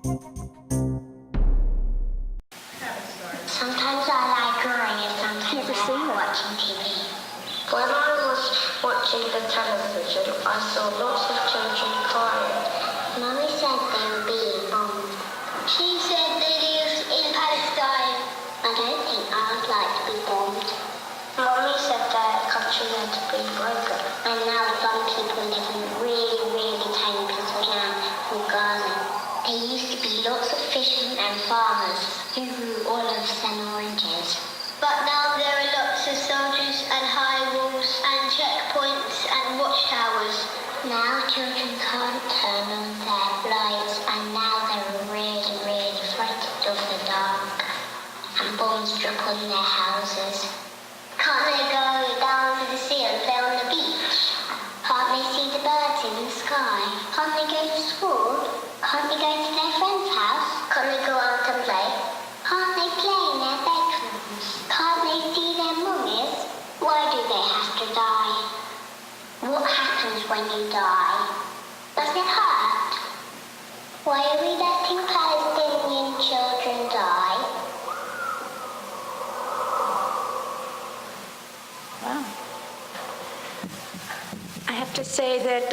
Sometimes I like drawing and sometimes I like watching TV. When I was watching the television, I saw lots of children crying. Mummy said they were being bombed. She said they lived in Palestine. I don't think I would like to be bombed. Mummy said their country had been broken. And now some people live in really, really tiny pieces of land called Gaza. There used to be lots of fishermen and farmers who grew olives and oranges. But now there are lots of soldiers and high walls and checkpoints and watchtowers. Now children can't turn on their lights and now they're really, really frightened of the dark. And bombs drop on their houses. Can't they go down to the sea and play on the beach? Can't they see the birds in the sky? Can't they go to school? Can't they go to their friend's house? Can't they go out and play? Can't they play in their bedrooms? Can't they see their mummies? Why do they have to die? What happens when you die? Does it hurt? Why are we letting Palestinian children die? Wow. I have to say that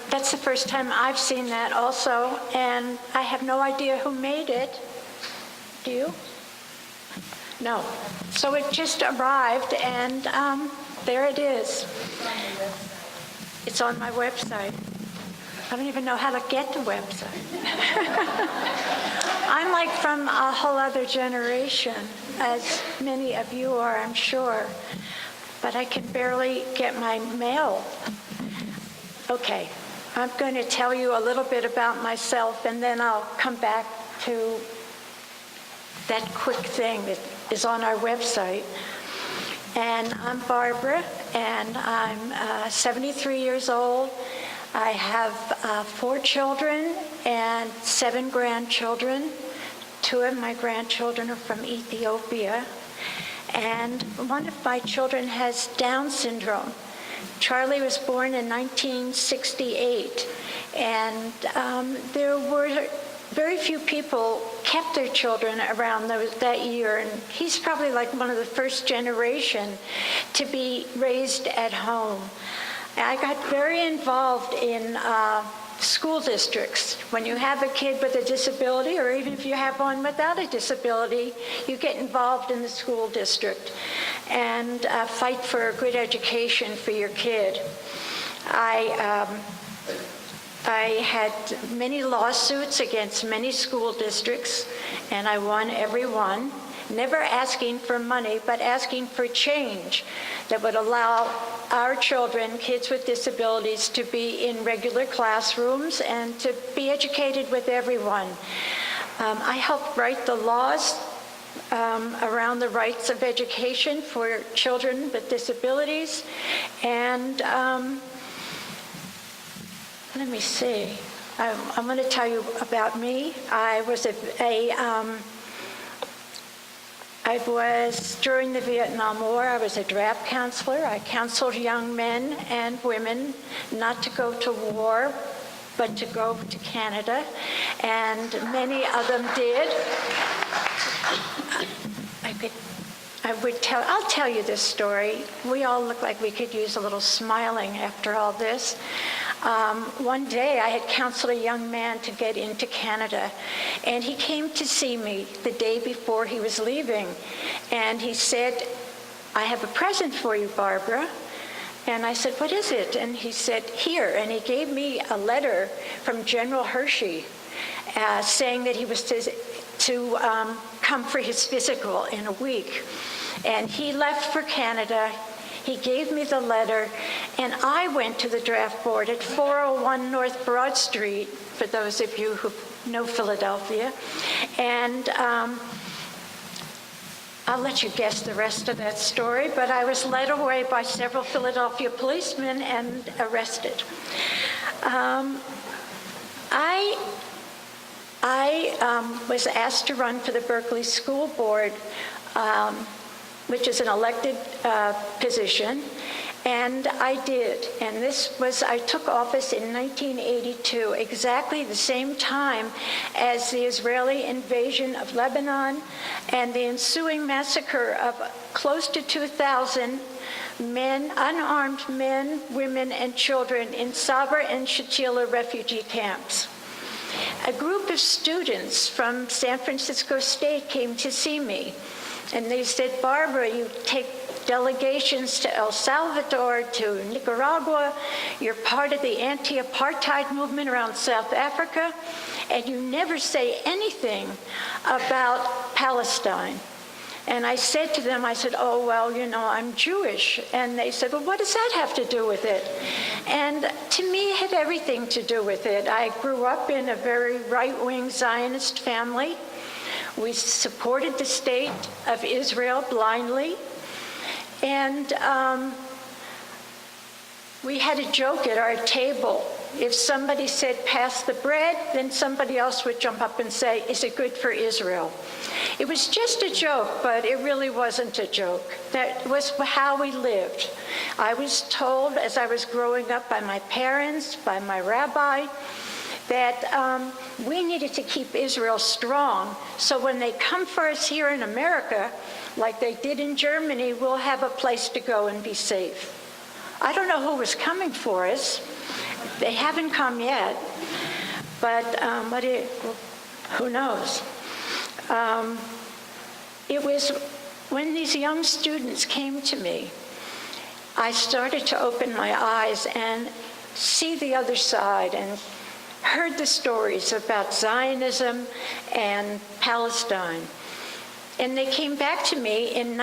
that's the first time I've seen that also, and I have no idea who made it. Do you? No. So it just arrived, and there it is. It's on my website. I don't even know how to get the website. I'm like from a whole other generation, as many of you are, I'm sure. But I can barely get my mail. Okay, I'm going to tell you a little bit about myself, and then I'll come back to that quick thing that is on our website. And I'm Barbara, and I'm 73 years old. I have 4 children and 7 grandchildren. 2 of my grandchildren are from Ethiopia. And one of my children has Down syndrome. Charlie was born in 1968, and there were very few people kept their children around that year, and he's probably like one of the first generation to be raised at home. I got very involved in school districts. When you have a kid with a disability, or even if you have one without a disability, you get involved in the school district and fight for a good education for your kid. I had many lawsuits against many school districts, and I won every one, never asking for money, but asking for change that would allow our children, kids with disabilities, to be in regular classrooms and to be educated with everyone. I helped write the laws around the rights of education for children with disabilities, and let me see. I'm going to tell you about me. I was during the Vietnam War, I was a draft counselor. I counseled young men and women not to go to war, but to go to Canada, and many of them did. I'll tell you this story. We all look like we could use a little smiling after all this. One day I had counseled a young man to get into Canada, and he came to see me the day before he was leaving, and he said, "I have a present for you, Barbara." And I said, "What is it?" And he said, "Here." And he gave me a letter from General Hershey saying that he was to come for his physical in a week. And he left for Canada. He gave me the letter, and I went to the draft board at 401 North Broad Street, for those of you who know Philadelphia. And I'll let you guess the rest of that story, but I was led away by several Philadelphia policemen and arrested. I was asked to run for the Berkeley School Board, which is an elected position, And I did. And I took office in 1982, exactly the same time as the Israeli invasion of Lebanon and the ensuing massacre of close to 2,000 men, unarmed men, women, and children in Sabra and Shatila refugee camps. A group of students from San Francisco State came to see me, and they said, Barbara, you take delegations to El Salvador, to Nicaragua, you're part of the anti-apartheid movement around South Africa, and you never say anything about Palestine. And I said to them, oh, well, I'm Jewish. And they said, well, what does that have to do with it? And to me, it had everything to do with it. I grew up in a very right-wing Zionist family. We supported the state of Israel blindly. And we had a joke at our table. If somebody said, pass the bread, then somebody else would jump up and say, is it good for Israel? It was just a joke, but it really wasn't a joke. That was how we lived. I was told as I was growing up by my parents, by my rabbi, that we needed to keep Israel strong, so when they come for us here in America, like they did in Germany, we'll have a place to go and be safe. I don't know who was coming for us. They haven't come yet, but who knows? It was when these young students came to me, I started to open my eyes and see the other side and heard the stories about Zionism and Palestine. And they came back to me in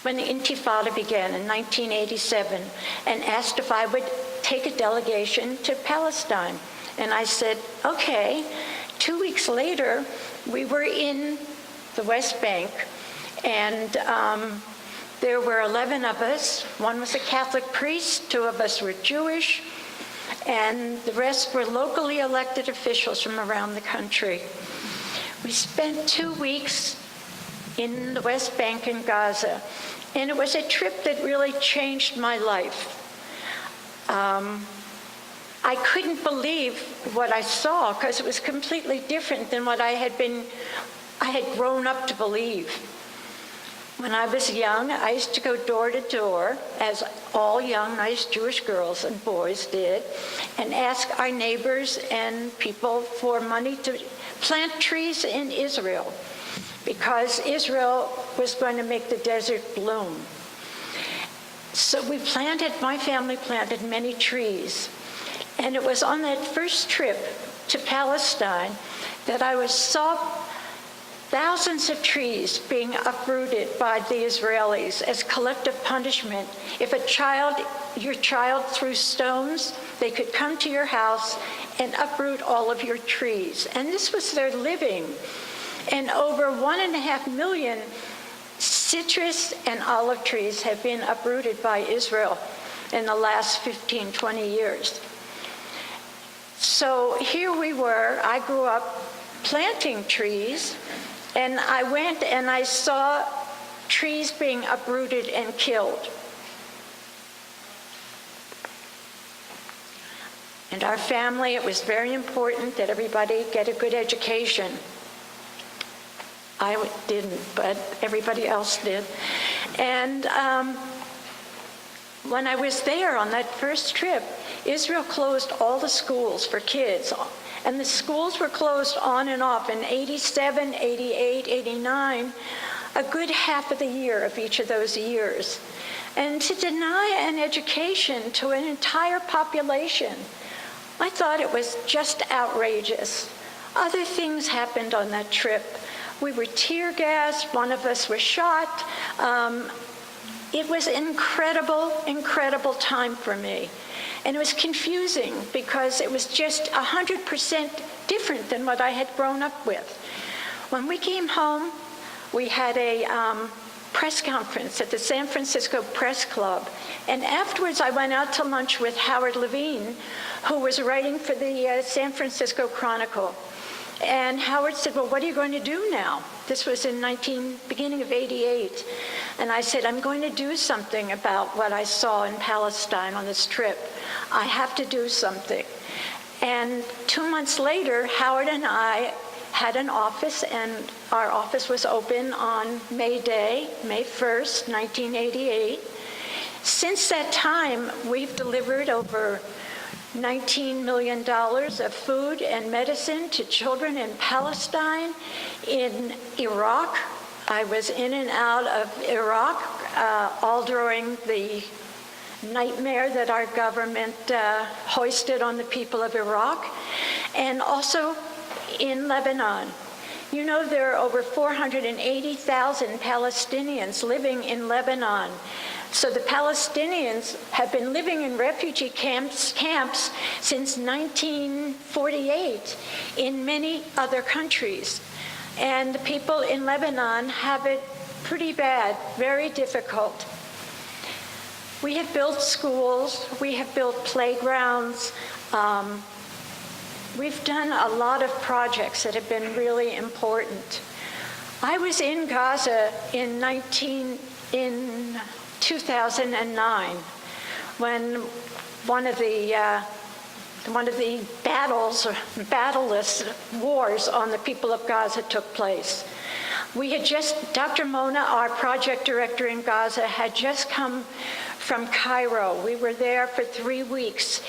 when the Intifada began in 1987, and asked if I would take a delegation to Palestine. And I said, okay. 2 weeks later, we were in the West Bank, and there were 11 of us. One was a Catholic priest, 2 of us were Jewish, and the rest were locally elected officials from around the country. We spent 2 weeks in the West Bank and Gaza, and it was a trip that really changed my life. I couldn't believe what I saw because it was completely different than what I had grown up to believe. When I was young, I used to go door to door, as all young, nice Jewish girls and boys did, and ask our neighbors and people for money to plant trees in Israel, because Israel was going to make the desert bloom. So my family planted many trees. And it was on that first trip to Palestine that I saw thousands of trees being uprooted by the Israelis as collective punishment. If your child threw stones, they could come to your house and uproot all of your trees. And this was their living. And over 1.5 million citrus and olive trees have been uprooted by Israel in the last 15, 20 years. So here we were. I grew up planting trees, and I went and I saw trees being uprooted and killed. And our family, it was very important that everybody get a good education. I didn't, but everybody else did. And when I was there on that first trip, Israel closed all the schools for kids. And the schools were closed on and off in 87, 88, 89, a good half of the year of each of those years. And to deny an education to an entire population, I thought it was just outrageous. Other things happened on that trip. We were tear gassed, one of us was shot. It was an incredible time for me. And it was confusing because it was just 100% different than what I had grown up with. When we came home, we had a press conference at the San Francisco Press Club. And afterwards, I went out to lunch with Howard Lubin, who was writing for the San Francisco Chronicle. And Howard said, well, what are you going to do now? This was in beginning of 88. And I said, I'm going to do something about what I saw in Palestine on this trip. I have to do something. And 2 months later, Howard and I had an office, and our office was open on May Day, May 1st, 1988. Since that time, we've delivered over $19 million of food and medicine to children in Palestine, in Iraq. I was in and out of Iraq, all during the nightmare that our government hoisted on the people of Iraq, and also in Lebanon. You know, there are over 480,000 Palestinians living in Lebanon. So the Palestinians have been living in refugee camps since 1948 in many other countries. And the people in Lebanon have it pretty bad, very difficult. We have built schools, we have built playgrounds. We've done a lot of projects that have been really important. I was in Gaza in 2009 when one of the battleless wars on the people of Gaza took place. Dr. Mona, our project director in Gaza, had just come from Cairo. We were there for 3 weeks,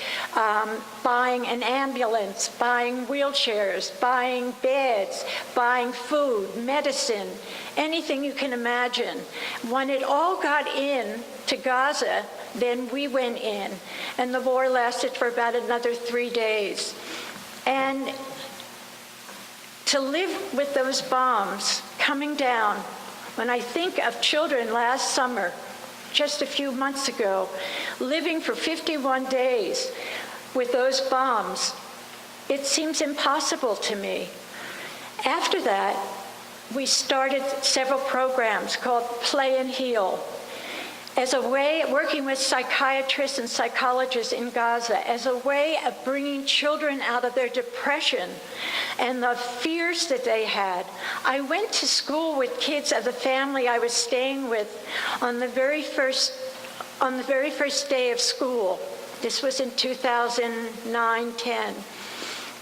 buying an ambulance, buying wheelchairs, buying beds, buying food, medicine, anything you can imagine. When it all got in to Gaza, then we went in, and the war lasted for about another 3 days. And to live with those bombs coming down, when I think of children last summer, just a few months ago, living for 51 days with those bombs, it seems impossible to me. After that, we started several programs called Play and Heal, as a way, working with psychiatrists and psychologists in Gaza, as a way of bringing children out of their depression and the fears that they had. I went to school with kids of the family I was staying with on the very first day of school. This was in 2009-10.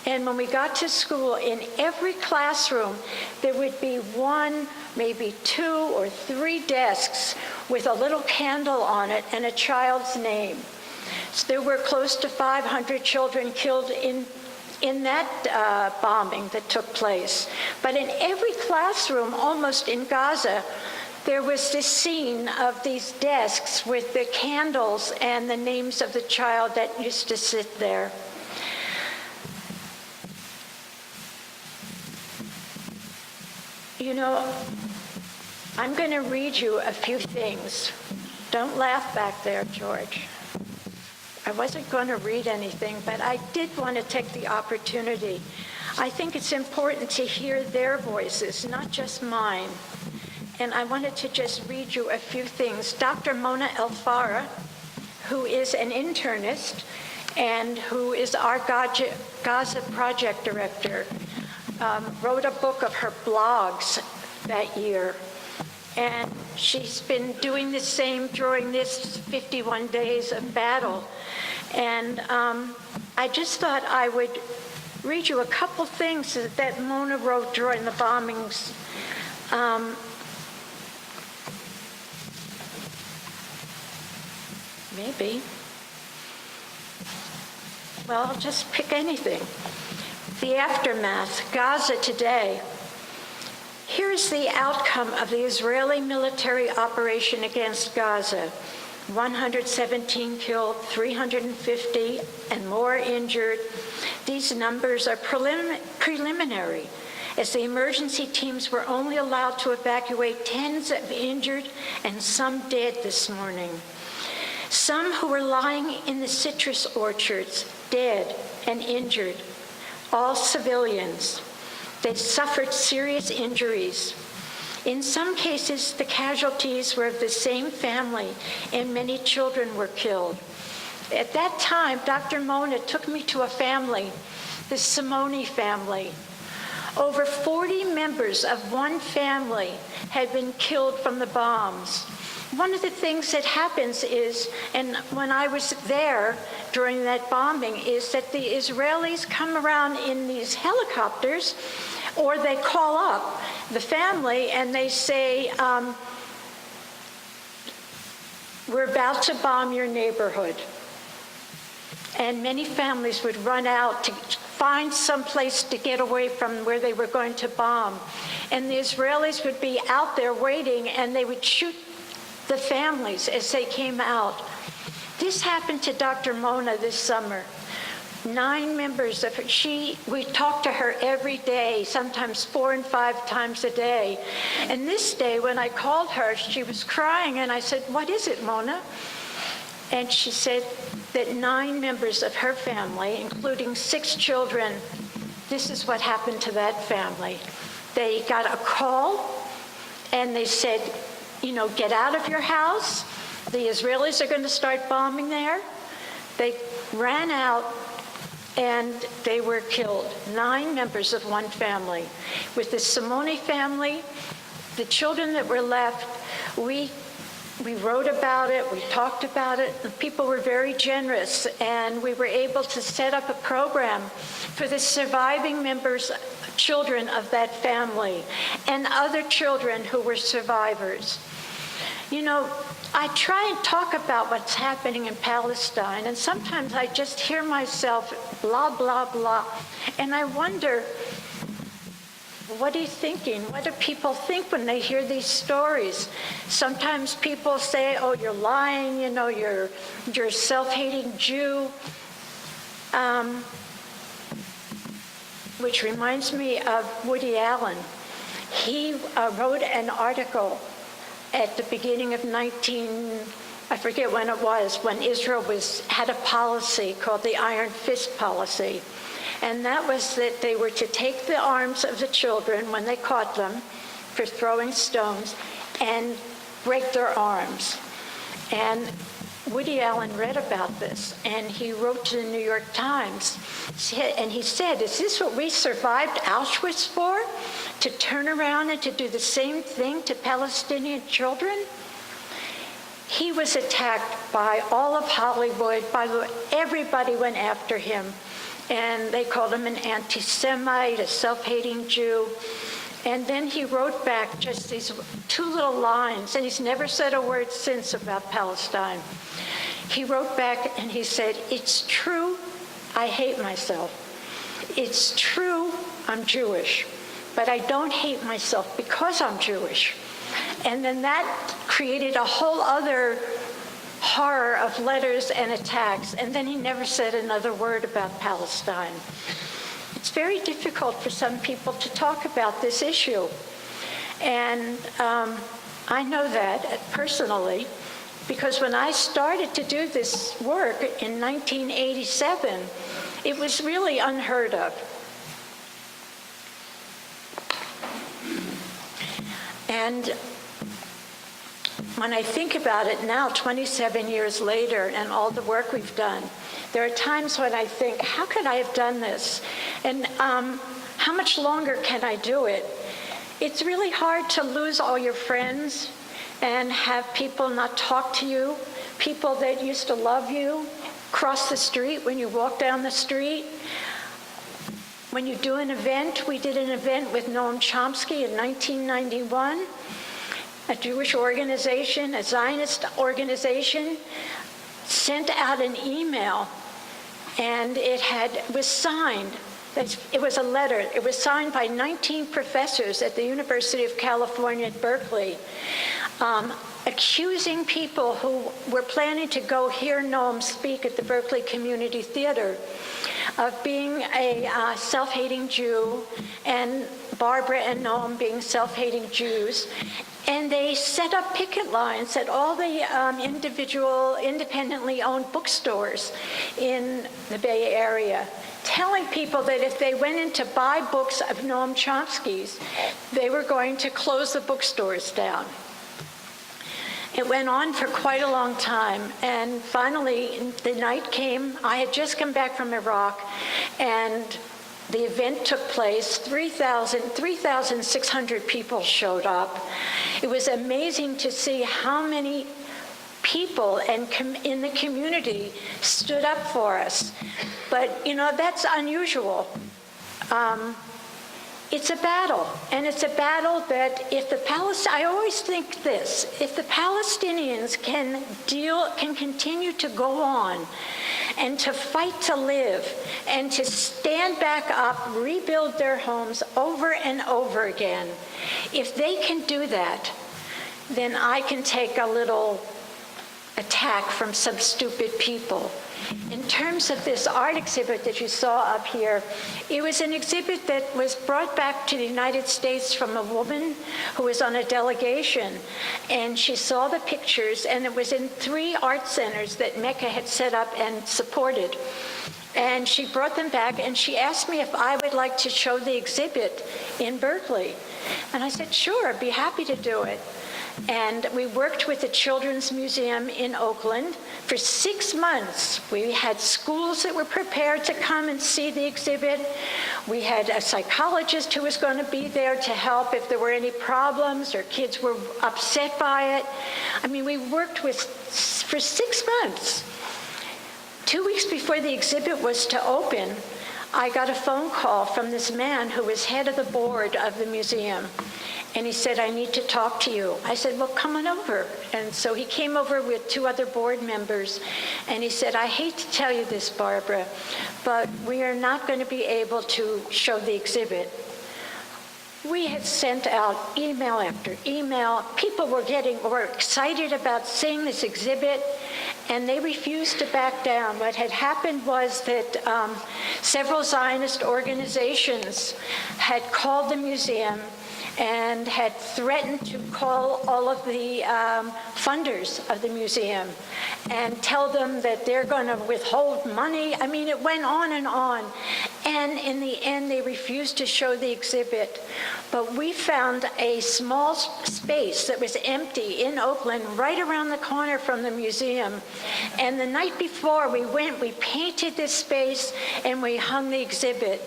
And when we got to school, in every classroom, there would be 1, maybe 2 or 3 desks with a little candle on it and a child's name. So there were close to 500 children killed in that bombing that took place. But in every classroom, almost in Gaza, there was this scene of these desks with the candles and the names of the child that used to sit there. You know, I'm going to read you a few things. Don't laugh back there, George. I wasn't going to read anything, but I did want to take the opportunity. I think it's important to hear their voices, not just mine. And I wanted to just read you a few things. Dr. Mona El-Farah, who is an internist and who is our Gaza project director, wrote a book of her blogs that year. And she's been doing the same during this 51 days of battle. And I just thought I would read you a couple things that Mona wrote during the bombings. Maybe. Well, I'll just pick anything. The aftermath, Gaza today. Here's the outcome of the Israeli military operation against Gaza. 117 killed, 350 and more injured. These numbers are preliminary, as the emergency teams were only allowed to evacuate tens of injured and some dead this morning. Some who were lying in the citrus orchards, dead and injured, all civilians. They suffered serious injuries. In some cases, the casualties were of the same family, and many children were killed. At that time, Dr. Mona took me to a family, the Simone family. Over 40 members of one family had been killed from the bombs. One of the things that happens is, and when I was there during that bombing, is that the Israelis come around in these helicopters, or they call up the family and they say, we're about to bomb your neighborhood. And many families would run out to find some place to get away from where they were going to bomb. And the Israelis would be out there waiting, and they would shoot the families as they came out. This happened to Dr. Mona this summer. 9 members of her, we talked to her every day, sometimes 4 and 5 times a day. And this day when I called her, she was crying, and I said, "What is it, Mona?" And she said that 9 members of her family, including 6 children, this is what happened to that family. They got a call, and they said, get out of your house. The Israelis are going to start bombing there. They ran out, and they were killed. 9 members of one family. With the Simone family, the children that were left, we wrote about it, we talked about it, and people were very generous, and we were able to set up a program for the surviving members, children of that family, and other children who were survivors. I try and talk about what's happening in Palestine, and sometimes I just hear myself blah, blah, blah, and I wonder, what are you thinking? What do people think when they hear these stories? Sometimes people say, "Oh, you're lying, you're a self-hating Jew," which reminds me of Woody Allen. He wrote an article at the beginning of I forget when it was, when Israel had a policy called the Iron Fist policy. And that was that they were to take the arms of the children when they caught them for throwing stones and break their arms. And Woody Allen read about this, and he wrote to the New York Times, and he said, "Is this what we survived Auschwitz for? To turn around and to do the same thing to Palestinian children?" He was attacked by all of Hollywood, everybody went after him, and they called him an anti-Semite, a self-hating Jew. And then he wrote back just these 2 little lines, and he's never said a word since about Palestine. He wrote back and he said, "It's true, I hate myself. It's true, I'm Jewish, but I don't hate myself because I'm Jewish." And then that created a whole other horror of letters and attacks, and then he never said another word about Palestine. It's very difficult for some people to talk about this issue. And I know that personally, because when I started to do this work in 1987, it was really unheard of. And when I think about it now, 27 years later, and all the work we've done, there are times when I think, how could I have done this? And how much longer can I do it? It's really hard to lose all your friends and have people not talk to you, people that used to love you, cross the street when you walk down the street. When you do an event, we did an event with Noam Chomsky in 1991, a Jewish organization, a Zionist organization, sent out an email, and it was signed. It was a letter. It was signed by 19 professors at the University of California at Berkeley, accusing people who were planning to go hear Noam speak at the Berkeley Community Theater of being a self-hating Jew, and Barbara and Noam being self-hating Jews. And they set up picket lines at all the individual, independently owned bookstores in the Bay Area, telling people that if they went in to buy books of Noam Chomsky's, they were going to close the bookstores down. It went on for quite a long time, and finally the night came. I had just come back from Iraq, and The event took place. 3,600 people showed up. It was amazing to see how many people and in the community stood up for us. But, that's unusual. It's a battle, and it's a battle that I always think this, if the Palestinians can continue to go on and to fight to live and to stand back up, rebuild their homes over and over again, if they can do that, then I can take a little attack from some stupid people. In terms of this art exhibit that you saw up here, it was an exhibit that was brought back to the United States from a woman who was on a delegation, and she saw the pictures, and it was in 3 art centers that MECA had set up and supported. And she brought them back, and she asked me if I would like to show the exhibit in Berkeley. And I said, sure, I'd be happy to do it. And we worked with the Children's Museum in Oakland for 6 months. We had schools that were prepared to come and see the exhibit. We had a psychologist who was going to be there to help if there were any problems or kids were upset by it. I mean, we worked for 6 months. 2 weeks before the exhibit was to open, I got a phone call from this man who was head of the board of the museum. And he said, I need to talk to you. I said, well, come on over. And so he came over with 2 other board members. And he said, I hate to tell you this, Barbara, but we are not going to be able to show the exhibit. We had sent out email after email. People were excited about seeing this exhibit, and they refused to back down. What had happened was that several Zionist organizations had called the museum and had threatened to call all of the funders of the museum and tell them that they're going to withhold money. I mean, it went on and on. And in the end, they refused to show the exhibit. But we found a small space that was empty in Oakland, right around the corner from the museum. And the night before we went, we painted this space and we hung the exhibit.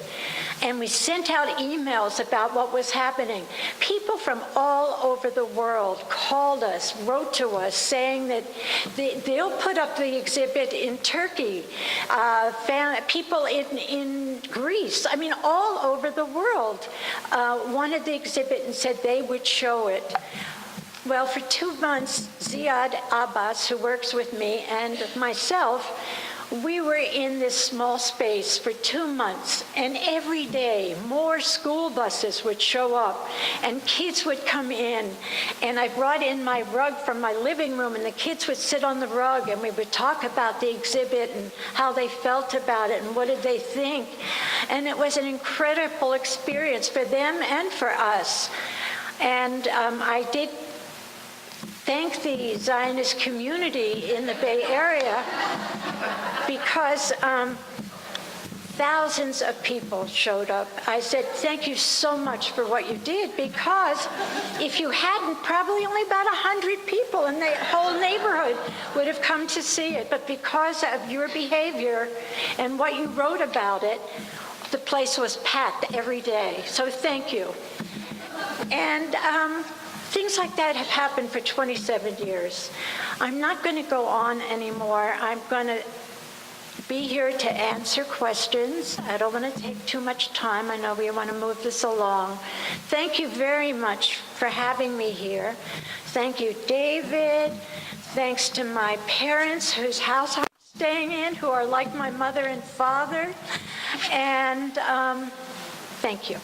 And we sent out emails about what was happening. People from all over the world called us, wrote to us, saying that they'll put up the exhibit in Turkey, people in Greece, I mean, all over the world wanted the exhibit and said they would show it. Well, for 2 months, Ziad Abbas, who works with me, and myself, we were in this small space for 2 months, and every day more school buses would show up and kids would come in, and I brought in my rug from my living room, and the kids would sit on the rug and we would talk about the exhibit and how they felt about it and what did they think. And it was an incredible experience for them and for us. And I did thank the Zionist community in the Bay Area because thousands of people showed up. I said, thank you so much for what you did, because if you hadn't, probably only about 100 people in the whole neighborhood would have come to see it. But because of your behavior and what you wrote about it, the place was packed every day. So thank you. And things like that have happened for 27 years. I'm not going to go on anymore. I'm going to be here to answer questions. I don't want to take too much time. I know we want to move this along. Thank you very much for having me here. Thank you, David. Thanks to my parents, whose house I'm staying in, who are like my mother and father. And thank you.